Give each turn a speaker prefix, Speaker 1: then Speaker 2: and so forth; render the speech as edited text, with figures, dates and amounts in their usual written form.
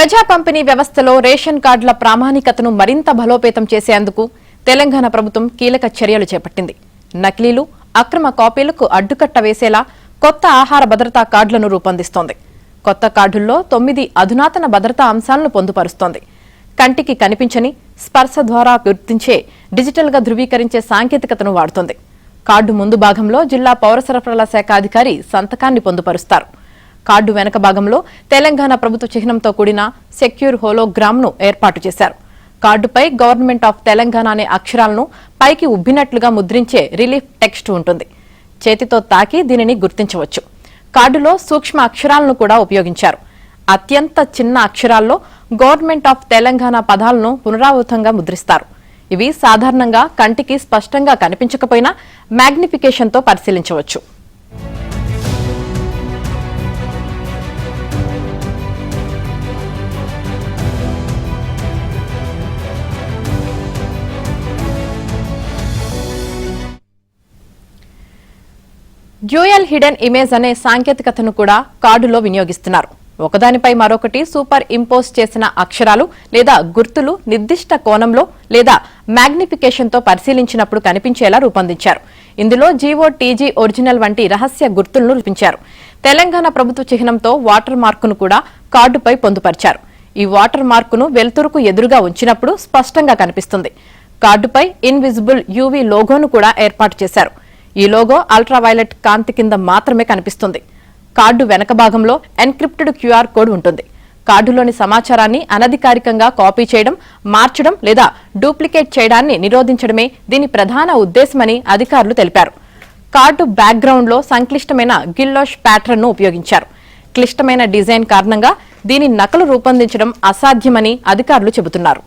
Speaker 1: ప్రజా పంపిణీ వ్యవస్థలో రేషన్ కార్డుల ప్రామాణికతను మరింత బలోపేతం చేసేందుకు తెలంగాణ ప్రభుత్వం కీలక చర్యలు చేపట్టింది. నకిలీలు, అక్రమ కాపీలకు అడ్డుకట్ట వేసేలా కొత్త ఆహార భద్రతా కార్డులను రూపొందిస్తోంది. కొత్త కార్డుల్లో 9 అధునాతన భద్రతా అంశాలను పొందుపరుస్తోంది. కంటికి కనిపించని, స్పర్శ ద్వారా గుర్తించే డిజిటల్గా ధృవీకరించే సాంకేతికతను వాడుతోంది. కార్డు ముందు భాగంలో జిల్లా పౌర సరఫరాల శాఖ అధికారి సంతకాన్ని పొందుపరుస్తారు. కార్డు వెనక భాగంలో తెలంగాణ ప్రభుత్వ చిహ్నంతో కూడిన సెక్యూర్ హోలోగ్రామ్ను ఏర్పాటు చేశారు. కార్డుపై గవర్నమెంట్ ఆఫ్ తెలంగాణ అనే అక్షరాలను పైకి ఉబ్బినట్లుగా ముద్రించే రిలీఫ్ టెక్స్ట్ ఉంటుంది. చేతితో తాకి దీనిని గుర్తించవచ్చు. కార్డులో సూక్ష్మ అక్షరాలను కూడా ఉపయోగించారు. అత్యంత చిన్న అక్షరాల్లో గవర్నమెంట్ ఆఫ్ తెలంగాణ పదాలను పునరావృతంగా ముద్రిస్తారు. ఇవి సాధారణంగా కంటికి స్పష్టంగా కనిపించకపోయినా మ్యాగ్నిఫికేషన్తో పరిశీలించవచ్చు. డ్యూయల్ హిడెన్ ఇమేజ్ అనే సాంకేతికతను కూడా కార్డులో వినియోగిస్తున్నారు. ఒకదానిపై మరొకటి సూపర్ ఇంపోజ్ చేసిన అక్షరాలు లేదా గుర్తులు నిర్దిష్ట కోణంలో లేదా మ్యాగ్నిఫికేషన్తో పరిశీలించినప్పుడు కనిపించేలా రూపొందించారు. ఇందులో జీవో, టీజీ, ఒరిజినల్ వంటి రహస్య గుర్తులను రూపించారు. తెలంగాణ ప్రభుత్వ చిహ్నంతో వాటర్ మార్కును కూడా కార్డుపై పొందుపరిచారు. ఈ వాటర్ మార్కును వెలుతురుకు ఎదురుగా ఉంచినప్పుడు స్పష్టంగా కనిపిస్తుంది. కార్డుపై ఇన్విజిబుల్ యూవీ లోగోను కూడా ఏర్పాటు చేశారు. ఈ లోగో అల్ట్రావైలెట్ కాంతి కింద మాత్రమే కనిపిస్తుంది. కార్డు వెనక భాగంలో ఎన్క్రిప్టెడ్ క్యూఆర్ కోడ్ ఉంటుంది. కార్డులోని సమాచారాన్ని అనధికారికంగా కాపీ చేయడం, మార్చడం లేదా డూప్లికేట్ చేయడాన్ని నిరోధించడమే దీని ప్రధాన ఉద్దేశమని అధికారులు తెలిపారు. కార్డు బ్యాక్గ్రౌండ్లో సంక్లిష్టమైన గిల్లోష్ ప్యాటర్న్ను ఉపయోగించారు. క్లిష్టమైన డిజైన్ కారణంగా దీని నకలు రూపొందించడం అసాధ్యమని అధికారులు చెబుతున్నారు.